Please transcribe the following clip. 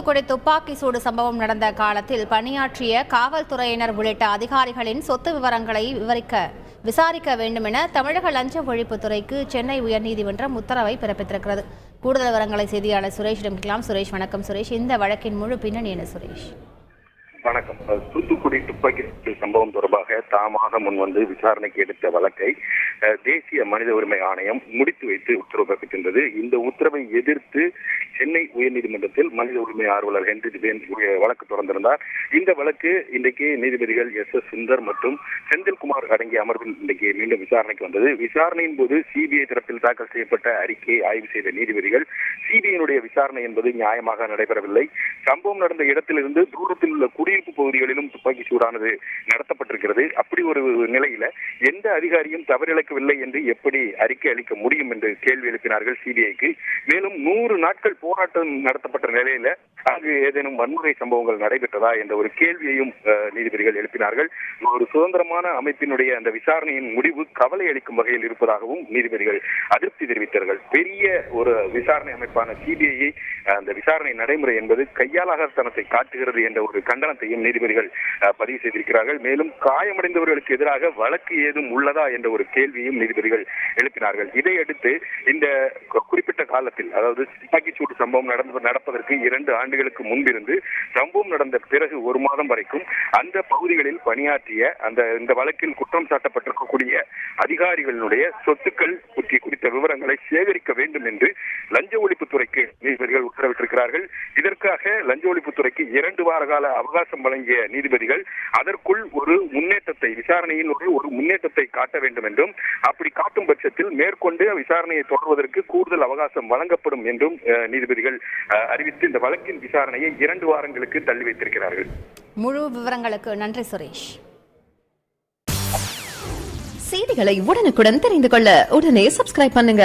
தூத்துக்குடி துப்பாக்கி சூடு சம்பவம் நடந்த காலத்தில் பணியாற்றிய காவல்துறையினர் உள்ளிட்ட அதிகாரிகளின் சொத்து விவரங்களை விசாரிக்க வேண்டும் என தமிழக லஞ்ச ஒழிப்புத்துறைக்கு சென்னை உயர்நீதிமன்றம் உத்தரவை பிறப்பித்திருக்கிறது. கூடுதல் விவரங்களை செய்தியாளர் சுரேஷிடம் கேட்கலாம். சுரேஷ், வணக்கம். சுரேஷ், இந்த வழக்கின் முழு பின்னணி என்ன? சுரேஷ் வணக்கம். தூத்துக்குடி துப்பாக்கி சம்பவம் தொடர்பாக தாமாக முன்வந்து விசாரணைக்கு எடுத்த வழக்கை தேசிய மனித உரிமை ஆணையம் முடித்து வைத்து உத்தரவு பிறப்பிக்கின்றது. இந்த உத்தரவை எதிர்த்து சென்னை உயர்நீதிமன்றத்தில் மனித உரிமை ஆர்வலர் ஹென்றி திபேன் வழக்கு தொடர்ந்திருந்தார். இந்த வழக்கு இன்றைக்கு நீதிபதிகள் எஸ் சுந்தர் மற்றும் செந்தில்குமார் அடங்கிய அமர்வில் இன்றைக்கு மீண்டும் விசாரணைக்கு வந்தது. விசாரணையின் போது சிபிஐ தரப்பில் தாக்கல் செய்யப்பட்ட அறிக்கையை ஆய்வு செய்த நீதிபதிகள் சிபிஐனுடைய விசாரணை என்பது நியாயமாக நடைபெறவில்லை, சம்பவம் நடந்த இடத்திலிருந்து தூரத்தில் உள்ள குடியிருப்பு பகுதிகளிலும் துப்பாக்கி சூடானது நடத்தப்பட்டிருக்கிறது. அப்படி ஒரு நிலையில எந்த அதிகாரியும் தவறிழைக்கவில்லை என்று எப்படி அறிக்கை அளிக்க முடியும் என்று கேள்வி எழுப்பினார்கள் சிபிஐக்கு. மேலும் 100 நாட்கள் போராட்டம் நடத்தப்பட்ட நிலையில அங்கு ஏதேனும் வன்முறை சம்பவங்கள் நடைபெற்றதா என்ற ஒரு கேள்வியையும் நீதிபதிகள் எழுப்பினார்கள். ஒரு சுதந்திரமான அமைப்பினுடைய அந்த விசாரணையின் முடிவு கவலை அளிக்கும் வகையில் இருப்பதாகவும் நீதிபதிகள் அதிருப்தி தெரிவித்தார்கள். பெரிய ஒரு விசாரணை அமைப்பான சிபிஐ அந்த விசாரணை நடைமுறை என்பது கையாளாகத்தனத்தை காட்டுகிறது என்ற ஒரு கண்டனத்தையும் நீதிபதிகள் பதிவு செய்திருக்கிறார்கள். மேலும் காயமடைந்தவர்களுக்கு எதிராக வழக்கு ஏதும் உள்ளதா என்ற ஒரு கேள்வியும் நீதிபதிகள் எழுப்பினார்கள். இதையடுத்து இந்த குறிப்பிட்ட காலத்தில், அதாவது துப்பாக்கி சூடு சம்பவம் நடப்பதற்கு 2 ஆண்டுகளுக்கு முன்பிருந்து சம்பவம் நடந்த பிறகு 1 மாதம் வரைக்கும் அந்த பகுதிகளில் பணியாற்றிய இந்த வழக்கில் குற்றம் சாட்டப்பட்டிருக்கக்கூடிய அதிகாரிகளுடைய சொத்துக்கள் குறித்த விவரங்களை சேகரிக்க வேண்டும் என்று லஞ்ச ஒழிப்புத்துறைக்கு நீதிபதிகள் உத்தரவிட்டிருக்கிறார்கள். இதற்காக லஞ்ச ஒழிப்புத்துறைக்கு 2 வார கால அவகாசம் வழங்கிய நீதிபதிகள் அதற்குள் ஒரு முன்னேற்றத்தை, விசாரணையின் ஒரு முன்னேற்றத்தை காட்ட வேண்டும் என்றும், அப்படி காட்டும் பட்சத்தில் மேற்கொண்டு விசாரணையை தொடர்வதற்கு கூடுதல் அவகாசம் வழங்கப்படும் என்றும் நீதிபதிகள் அறிவித்து இந்த வழக்கின் விசாரணையை 2 வாரங்களுக்கு தள்ளி வைத்திருக்கிறார்கள். முழு விவரங்களுக்கு நன்றி சுரேஷ். செய்திகளை உடனுக்குடன் தெரிந்து கொள்ள உடனே சப்ஸ்கிரைப் பண்ணுங்க.